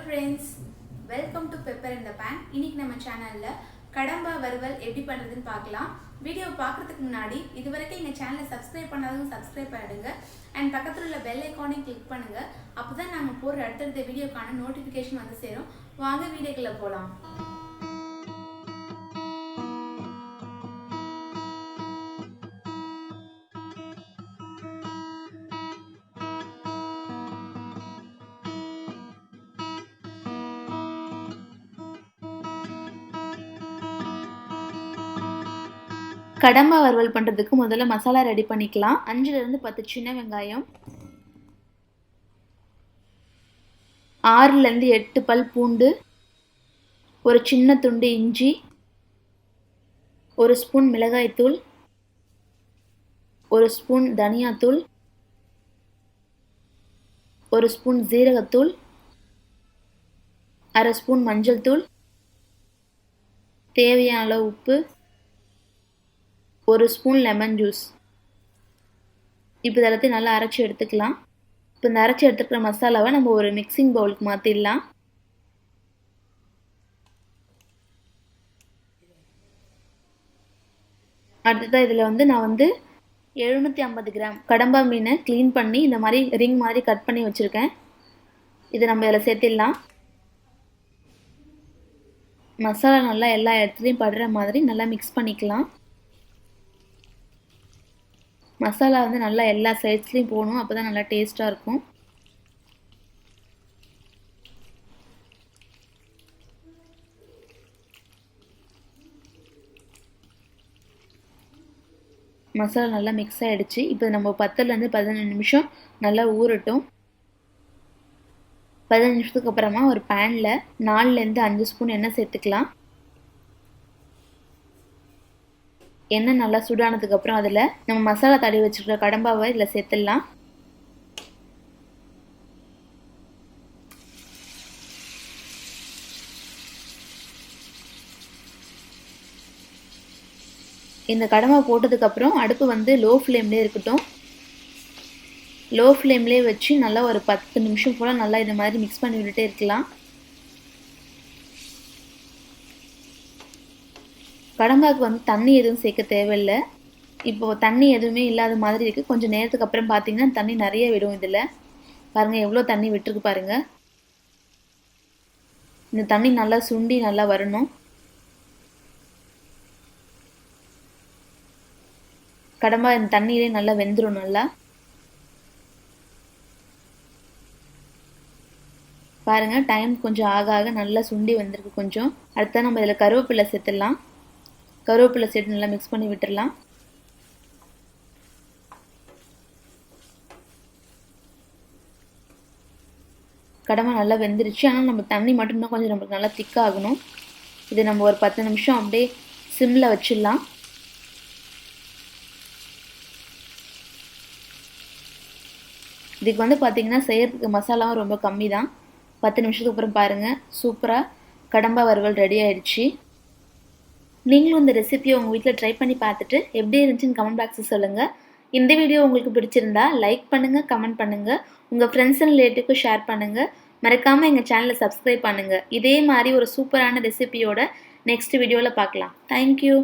friends, welcome to Pepper in the Pan. இன்னைக்கு நம்ம சேனல்ல கடம்பா வறுவல் எப்படி பண்றதுன்னு பார்க்கலாம். வீடியோ பார்க்கிறதுக்கு முன்னாடி இதுவரைக்கும் எங்க சேனலை சப்ஸ்கிரைப் பண்ணாதவங்க சப்ஸ்கிரைப் பண்ணிடுங்க and பக்கத்துல உள்ள பெல் ஐகானை கிளிக் பண்ணுங்க. அப்பதான் நாங்க போடுற அடுத்தடுத்த வீடியோக்கான நோட்டிஃபிகேஷன் வந்து சேரும். வாங்க வீடியோக்குள்ள போலாம். கடம்பா வறுவல் பண்ணுறதுக்கு முதல்ல மசாலா ரெடி பண்ணிக்கலாம். 5லிருந்து 10 சின்ன வெங்காயம், 6லிருந்து 8 பல் பூண்டு, ஒரு சின்ன துண்டு இஞ்சி, ஒரு ஸ்பூன் மிளகாய்த்தூள், ஒரு ஸ்பூன் தனியாத்தூள், ஒரு ஸ்பூன் ஜீரகத்தூள், அரை ஸ்பூன் மஞ்சள் தூள், தேவையான அளவு உப்பு, ஒரு ஸ்பூன் லெமன் ஜூஸ். இப்போ இதெல்லாத்தையும் நல்லா அரைச்சி எடுத்துக்கலாம். இப்போ இந்த அரைச்சி எடுத்துக்கிற மசாலாவை நம்ம ஒரு மிக்சிங் பவுலுக்கு மாற்றிடலாம். அடுத்ததாக இதில் நான் 750 கிராம் கடம்பா மீனை க்ளீன் பண்ணி இந்த மாதிரி ரிங் மாதிரி கட் பண்ணி வச்சுருக்கேன். இதை நம்ம இதில் சேர்த்திடலாம். மசாலா நல்லா எல்லா இடத்துலையும் படுற மாதிரி நல்லா மிக்ஸ் பண்ணிக்கலாம். மசாலா நல்லா எல்லா சைட்ஸ்லையும் போகணும், அப்போ தான் நல்லா டேஸ்ட்டாக இருக்கும். மசாலா நல்லா மிக்ஸ் ஆகிடுச்சு. இப்போ நம்ம 10லேருந்து 15 நிமிஷம் நல்லா ஊறட்டும். 15 நிமிஷத்துக்கு அப்புறமா ஒரு பேனில் 4லேருந்து 5 ஸ்பூன் எண்ணெய் சேர்த்துக்கலாம். எண்ணெய் நல்லா சூடானதுக்கப்புறம் அதில் நம்ம மசாலா தடவி வச்சுருக்கிற கடம்பாவை இதில் சேர்த்துடலாம். இந்த கடம்பா போட்டதுக்கப்புறம் அடுப்பு லோ ஃப்ளேம்லேயே இருக்கட்டும். லோ ஃப்ளேம்லேயே வச்சு நல்லா ஒரு 10 நிமிஷம் போல் நல்லா இந்த மாதிரி மிக்ஸ் பண்ணி விட்டுட்டே இருக்கலாம். கடம்பாவுக்கு தண்ணி எதுவும் சேர்க்க தேவையில்லை. இப்போது தண்ணி எதுவுமே இல்லாத மாதிரி இருக்குது. கொஞ்சம் நேரத்துக்கு அப்புறம் பார்த்தீங்கன்னா தண்ணி நிறைய விடும். இதில் பாருங்கள் எவ்வளோ தண்ணி விட்டுருக்கு பாருங்கள். இந்த தண்ணி நல்லா சுண்டி நல்லா வரணும். கடம்பா இந்த தண்ணியிலே நல்லா வெந்துடும். நல்லா பாருங்கள், டைம் கொஞ்சம் ஆக ஆக நல்லா சுண்டி வந்திருக்கு கொஞ்சம். அடுத்தா நம்ம இதில் கருவேப்பிலை சேர்த்துடலாம். கருவேப்பிலை சேர்த்து நல்லா மிக்ஸ் பண்ணி விட்டுடலாம். கடம்பா நல்லா வெந்துருச்சு. ஆனால் நம்ம தண்ணி மட்டும்தான் கொஞ்சம் நம்மளுக்கு நல்லா திக்காகணும். இது நம்ம ஒரு 10 நிமிஷம் அப்படியே சிம்மில் வச்சிடலாம். இதுக்கு பார்த்தீங்கன்னா செய்யறதுக்கு மசாலாவும் ரொம்ப கம்மி தான். 10 நிமிஷத்துக்கு அப்புறம் பாருங்கள், சூப்பராக கடம்பா வறுவல் ரெடி ஆயிடுச்சு. நீங்களும் இந்த ரெசிபியை உங்கள் வீட்டில் ட்ரை பண்ணி பார்த்துட்டு எப்படி இருந்துச்சுன்னு கமெண்ட் பாக்ஸில் சொல்லுங்கள். இந்த வீடியோ உங்களுக்கு பிடிச்சிருந்தா லைக் பண்ணுங்கள், கமெண்ட் பண்ணுங்கள், உங்கள் ஃப்ரெண்ட்ஸ் அண்ட் ரிலேட்டிவ்க்கு ஷேர் பண்ணுங்கள். மறக்காமல் எங்கள் சேனலை சப்ஸ்கிரைப் பண்ணுங்கள். இதே மாதிரி ஒரு சூப்பரான ரெசிபியோட நெக்ஸ்ட் வீடியோவில் பார்க்கலாம். தேங்க்யூ.